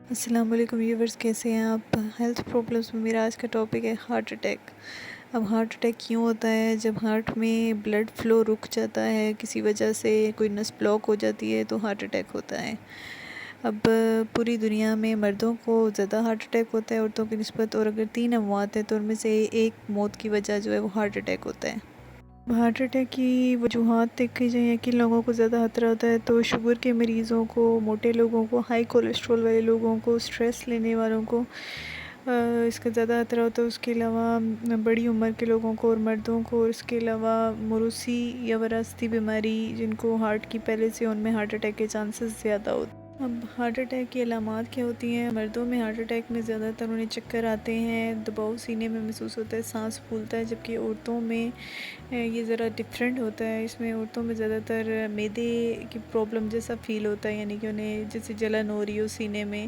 السلام علیکم ویورز، کیسے ہیں آپ؟ ہیلتھ پرابلمس میں میرا آج کا ٹاپک ہے ہارٹ اٹیک۔ اب ہارٹ اٹیک کیوں ہوتا ہے؟ جب ہارٹ میں بلڈ فلو رک جاتا ہے کسی وجہ سے، کوئی نس بلاک ہو جاتی ہے تو ہارٹ اٹیک ہوتا ہے۔ اب پوری دنیا میں مردوں کو زیادہ ہارٹ اٹیک ہوتا ہے عورتوں کی نسبت، اور اگر 3 اموات ہیں تو ان میں سے ایک موت کی وجہ جو ہے وہ ہارٹ اٹیک ہوتا ہے۔ ہارٹ اٹیک کی وجوہات دیکھی جائیں یا کن لوگوں کو زیادہ خطرہ ہوتا ہے تو شوگر کے مریضوں کو، موٹے لوگوں کو، ہائی کولیسٹرول والے لوگوں کو، سٹریس لینے والوں کو اس کا زیادہ خطرہ ہوتا ہے۔ اس کے علاوہ بڑی عمر کے لوگوں کو اور مردوں کو، اور اس کے علاوہ موروثی یا وراثتی بیماری جن کو ہارٹ کی پہلے سے، ان میں ہارٹ اٹیک کے چانسز زیادہ ہوتے ہیں۔ اب ہارٹ اٹیک کی علامات کیا ہوتی ہیں؟ مردوں میں ہارٹ اٹیک میں زیادہ تر انہیں چکر آتے ہیں، دباؤ سینے میں محسوس ہوتا ہے، سانس پھولتا ہے، جبکہ عورتوں میں یہ ذرا ڈفرینٹ ہوتا ہے۔ اس میں عورتوں میں زیادہ تر معدے کی پرابلم جیسا فیل ہوتا ہے، یعنی کہ انہیں جیسے جلن ہو رہی ہو سینے میں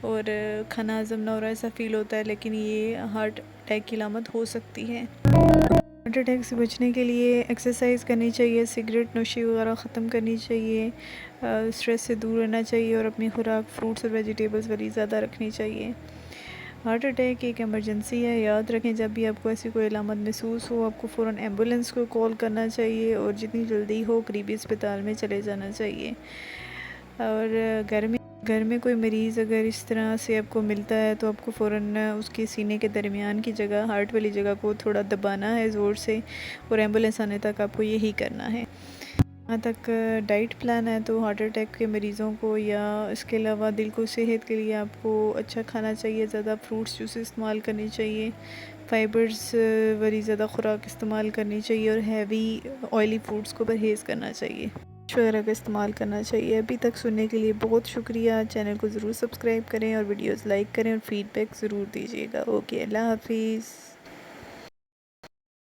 اور کھانا ہضم نہ ہو رہا ایسا فیل ہوتا ہے، لیکن یہ ہارٹ اٹیک کی علامت ہو سکتی ہے۔ ہارٹ اٹیک سے بچنے کے لیے ایکسرسائز کرنی چاہیے، سگریٹ نوشی وغیرہ ختم کرنی چاہیے، اسٹریس سے دور رہنا چاہیے، اور اپنی خوراک فروٹس اور ویجیٹیبلز والی زیادہ رکھنی چاہیے۔ ہارٹ اٹیک ایک ایمرجنسی ہے، یاد رکھیں جب بھی آپ کو ایسی کوئی علامت محسوس ہو آپ کو فوراً ایمبولینس کو کال کرنا چاہیے، اور جتنی جلدی ہو قریبی اسپتال میں چلے جانا چاہیے۔ اور گھر میں کوئی مریض اگر اس طرح سے آپ کو ملتا ہے تو آپ کو فوراً اس کے سینے کے درمیان کی جگہ، ہارٹ والی جگہ کو تھوڑا دبانا ہے زور سے، اور ایمبولینس آنے تک آپ کو یہی کرنا ہے۔ جہاں تک ڈائٹ پلان ہے تو ہارٹ اٹیک کے مریضوں کو یا اس کے علاوہ دل کو صحت کے لیے آپ کو اچھا کھانا چاہیے، زیادہ فروٹس جوس استعمال کرنی چاہیے، فائبرز والی زیادہ خوراک استعمال کرنی چاہیے، اور ہیوی آئلی فوڈز کو پرہیز کرنا چاہیے، وغیرہ کا استعمال کرنا چاہیے۔ ابھی تک سننے کے لیے بہت شکریہ۔ چینل کو ضرور سبسکرائب کریں اور ویڈیوز لائک کریں اور فیڈ بیک ضرور دیجیے گا۔ اوکے، اللہ حافظ۔